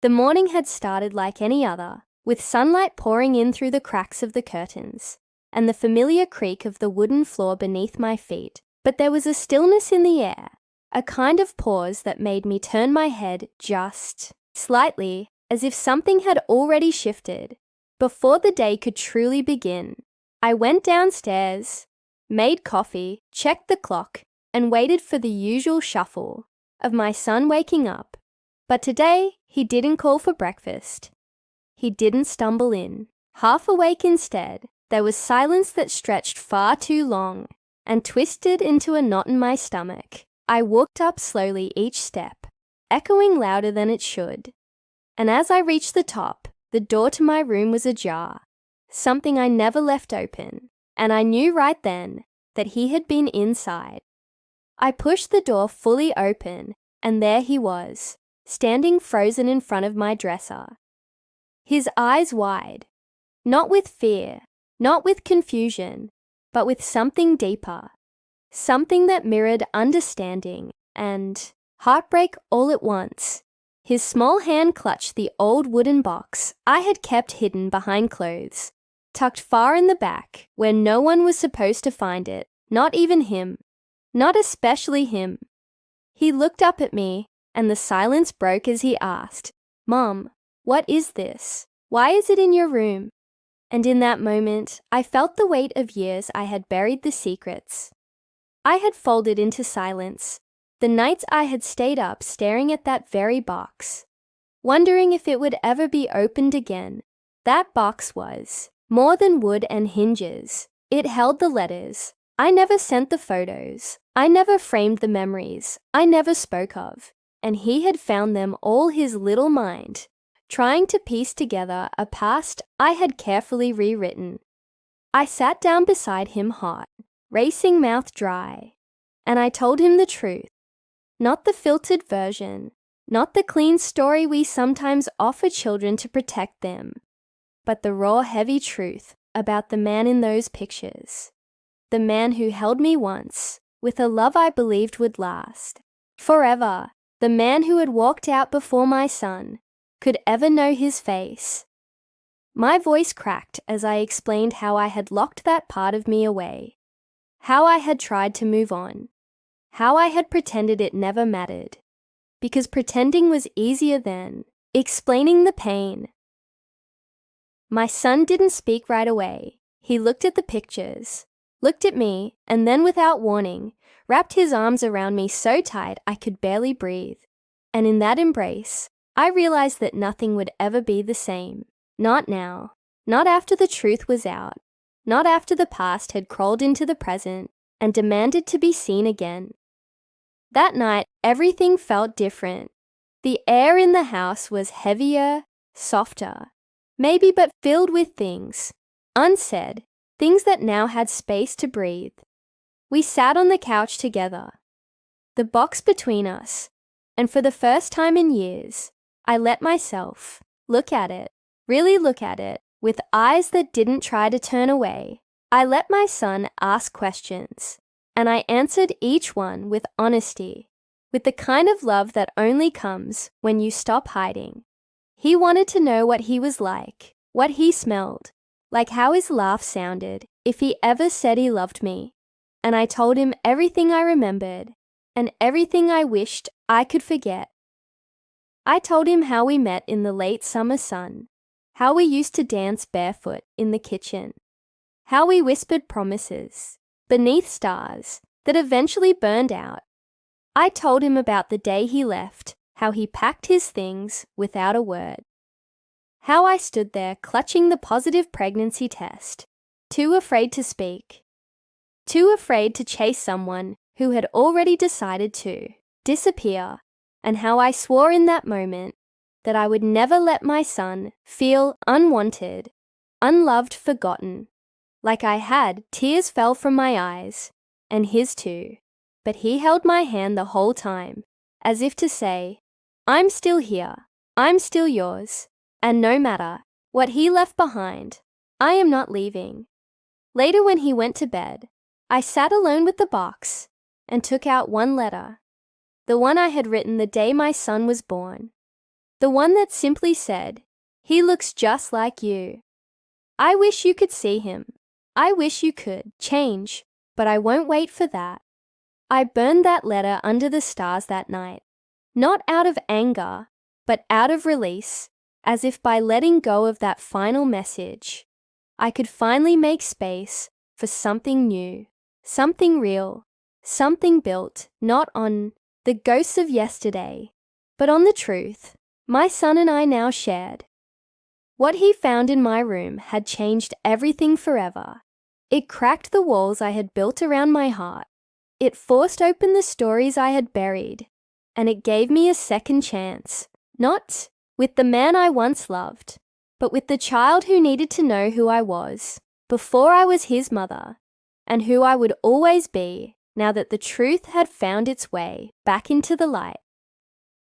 The morning had started like any other, with sunlight pouring in through the cracks of the curtains, and the familiar creak of the wooden floor beneath my feet. But there was a stillness in the air, a kind of pause that made me turn my head just slightly, as if something had already shifted. Before the day could truly begin, I went downstairs, made coffee, checked the clock, and waited for the usual shuffle of my son waking up. But today, he didn't call for breakfast. He didn't stumble in. Half awake instead, there was silence that stretched far too long and twisted into a knot in my stomach. I walked up slowly each step, echoing louder than it should. And as I reached the top, the door to my room was ajar, something I never left open, and I knew right then that he had been inside. I pushed the door fully open, and there he was, standing frozen in front of my dresser. His eyes wide, not with fear, not with confusion, but with something deeper, something that mirrored understanding and heartbreak all at once. His small hand clutched the old wooden box I had kept hidden behind clothes, tucked far in the back where no one was supposed to find it, not even him, not especially him. He looked up at me, and the silence broke as he asked, "Mom, what is this? Why is it in your room?" And in that moment, I felt the weight of years I had buried the secrets. I had folded into silence, the nights I had stayed up staring at that very box, wondering if it would ever be opened again. That box was more than wood and hinges. It held the letters I never sent, the photos I never framed, the memories I never spoke of, and he had found them all, his little mind, trying to piece together a past I had carefully rewritten. I sat down beside him, hot, racing, mouth dry, and I told him the truth. Not the filtered version, not the clean story we sometimes offer children to protect them, but the raw, heavy truth about the man in those pictures. The man who held me once, with a love I believed would last forever. The man who had walked out before my son could ever know his face. My voice cracked as I explained how I had locked that part of me away, how I had tried to move on, how I had pretended it never mattered, because pretending was easier than explaining the pain. My son didn't speak right away. He looked at the pictures, looked at me, and then without warning, wrapped his arms around me so tight I could barely breathe. And in that embrace, I realized that nothing would ever be the same. Not now. Not after the truth was out. Not after the past had crawled into the present and demanded to be seen again. That night, everything felt different. The air in the house was heavier, softer, maybe, but filled with things unsaid, things that now had space to breathe. We sat on the couch together, the box between us, and for the first time in years, I let myself look at it, really look at it, with eyes that didn't try to turn away. I let my son ask questions, and I answered each one with honesty, with the kind of love that only comes when you stop hiding. He wanted to know what he was like, what he smelled, like how his laugh sounded, if he ever said he loved me. And I told him everything I remembered and everything I wished I could forget. I told him how we met in the late summer sun, how we used to dance barefoot in the kitchen, how we whispered promises beneath stars that eventually burned out. I told him about the day he left, how he packed his things without a word, how I stood there clutching the positive pregnancy test, too afraid to speak, too afraid to chase someone who had already decided to disappear, and how I swore in that moment that I would never let my son feel unwanted, unloved, forgotten. Like I had, tears fell from my eyes, and his too, but he held my hand the whole time, as if to say, "I'm still here, I'm still yours, and no matter what he left behind, I am not leaving." Later, when he went to bed, I sat alone with the box and took out one letter, the one I had written the day my son was born. The one that simply said, "He looks just like you." I wish you could see him. I wish you could change, but I won't wait for that. I burned that letter under the stars that night, not out of anger, but out of release, as if by letting go of that final message, I could finally make space for something new, something real, something built not on the ghosts of yesterday, but on the truth my son and I now shared. What he found in my room had changed everything forever. It cracked the walls I had built around my heart. It forced open the stories I had buried, and it gave me a second chance, not with the man I once loved, but with the child who needed to know who I was before I was his mother, and who I would always be now that the truth had found its way back into the light.